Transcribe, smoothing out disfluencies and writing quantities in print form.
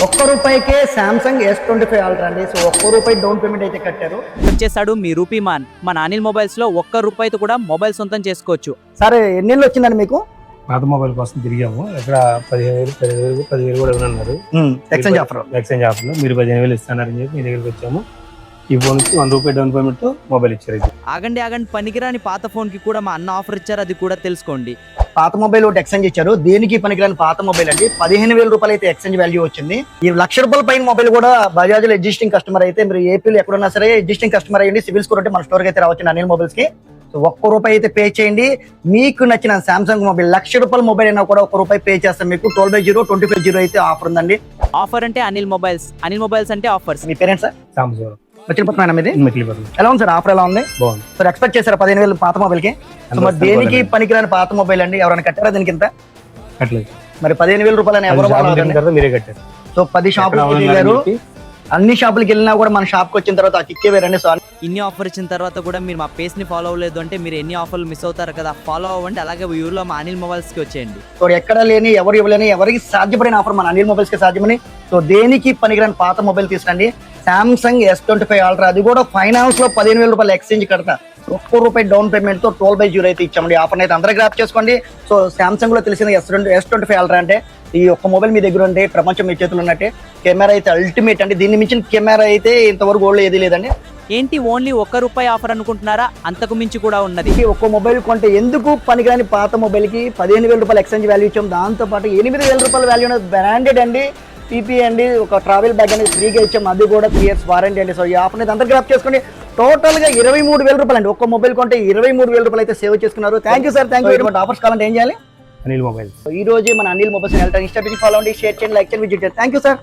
ఒక్క రూపాయికే Samsung S25 ultra అండి. So ఒక్క రూపాయి డౌన్ పేమెంట్ అయితే కట్టారు. వచ్చేసాడు మీ రూపీమాన్. మన అనిల్ మొబైల్స్ లో ఒక్క రూపాయితో కూడా మొబైల్ సొంతం చేసుకోవచ్చు. సరే ఎన్నేళ్ళు వచ్చిందండి మీకు? పాత మొబైల్ కోసం తిరిగాము. ఇక్కడ 15,000 కూడా ఇవ్వనున్నారు ఎక్స్చేంజ్ ఆఫర్. ఎక్స్చేంజ్ ఆఫర్ లో మీరు 15,000 ఇస్తానని చెప్పి మీ దగ్గరికి వచ్చాము. ఈ ఫోన్ కి 1 రూపాయి డౌన్ పేమెంట్ తో మొబైల్ ఇచ్చారు. ఆగండి పనికిరాని పాత ఫోన్ కి కూడా మా అన్న ఆఫర్ ఇచ్చారు, అది కూడా తెలుసుకోండి. పాత మొబైల్ ఒకటి ఎక్స్చేంజ్ ఇచ్చారు. దేనికి పనికిరాని పాత మొబైల్ అండి. 15,000 రూపాయలు అయితే ఎక్స్చేంజ్ వాల్యూ వచ్చింది. ఈ ₹1,00,000 పైన మొబైల్ కూడా బజాజ్ లో ఎగ్జిస్టింగ్ కస్టమర్ అయితే మీరు ఏపీలో ఎక్కడున్నా సరే ఎగ్జిస్టింగ్ కస్టమర్ అయ్యండి. సివిల్ స్కోర్ అంటే మన స్టోర్ కి అయితే రావచ్చు అనిల్ మొబైల్స్ కి. సో ఒక్క రూపాయి అయితే పే చేయండి. మీకు నచ్చిన సామ్సంగ్ మొబైల్ ₹1,00,000 మొబైల్ అయినా కూడా ఒక్క రూపాయి పే చేస్తాం. మీకు 12/0 25/0 అయితే ఆఫర్ ఉందండి. ఆఫర్ అంటే అనిల్ మొబైల్స్, అనిల్ మొబైల్స్ అంటే ఆఫర్స్. మీ పేరెంట్స్ సార్? సామ్సంగ్ వచ్చిన మీది మెట్లిపోతుంది. ఎలా ఉంది సార్? ఆఫర్ ఎలా ఉంది? బాగుంది సార్. ఎక్స్పెక్ట్ చేశారా 15,000 పాత మొబైల్ కి? సో మరి దేనికి పనికిరాని పాత మొబైల్ అండి. ఎవరైనా కట్టారా దీనికి ఇంత? కట్టలేదు. మరి 15,000 రూపాయలు ఎవరు వాడాలి? మీరే కట్టారు. సో 10 షాపులకి వెళ్ళారు. అన్ని షాపులకి వెళ్ళినా కూడా మన షాప్కి వచ్చిన తర్వాత ఆ కిక్కే వేరండి. సో ఇన్ని ఆఫర్ ఇచ్చిన తర్వాత కూడా మీరు మా పేజ్ ని ఫాలో అవ్వలేదు అంటే మీరు ఎన్ని ఆఫర్లు మిస్ అవుతారు కదా. ఫాలో అవ్వండి. అలాగే ఊర్లో మా అనిల్ మొబైల్స్ కి వచ్చేయండి. సో ఎక్కడ లేని ఎవరు ఇవ్వలేని ఎవరికి సాధ్యపడిన ఆఫర్ మన అనిల్ మొబైల్స్ కి సాధ్యమని. సో దేనికి పనికిరాని పాత మొబైల్ తీసుకురండి. సామ్సంగ్ S25 అల్ట్రా, అది కూడా ఫైనాన్స్ లో 15,000 రూపాయలు ఎక్స్చేంజ్ కడతా. ఒక్క రూపాయి డౌన్ పేమెంట్ తో 12/0 అయితే ఇచ్చామండి. ఆఫర్ అయితే అందరూ గ్రాప్ చేసుకోండి. సో సామ్సంగ్ లో తెలిసిన S25 అల్ట్రా అంటే ఈ ఒక్క మొబైల్ మీ దగ్గర ఉంటే ప్రపంచం మీ చేతులు ఉన్నట్టే. కెమెరా అయితే అల్టిమేట్ అండి. దీన్ని మించిన కెమెరా అయితే ఇంతవరకు గోల్డ్ ఏది లేదండి. ఏంటి ఓన్లీ ఒక్క రూపాయి ఆఫర్ అనుకుంటున్నారా? అంతకు మించి కూడా ఉన్నది. ఒక్క మొబైల్ కొంటే ఎందుకు పనికిరాని పాత మొబైల్ కి 15,000 రూపాయలు ఎక్స్చేంజ్ వాల్యూ ఇచ్చాం. దాంతో పాటు 8,000 రూపాయల వాల్యూ బ్రాండెడ్ అండి. PP అండి, ఒక ట్రావెల్ బ్యాగ్ అనేది ఫ్రీగా ఇచ్చాం. అది కూడా 3 years వారంటీ అండి. సో ఈ ఆఫర్ అయితే అందరూ గ్రాప్ చేసుకోండి. టోటల్ గా 23,000 రూపాయలు అండి. ఒక్క మొబైల్ కొంటే 23,000 రూపాయలు అయితే సేవ్ చేసుకున్నారు. Thank you sir. Thank you very much. Offers కావాలంటే ఏం చేయాలి? అనిల్ మొబైల్. ఈ రోజే మన Anil mobiles Insta page follow అండి, షేర్ చేయండి, లైక్ చేయండి, విజిట్ చేయండి. Thank you sir.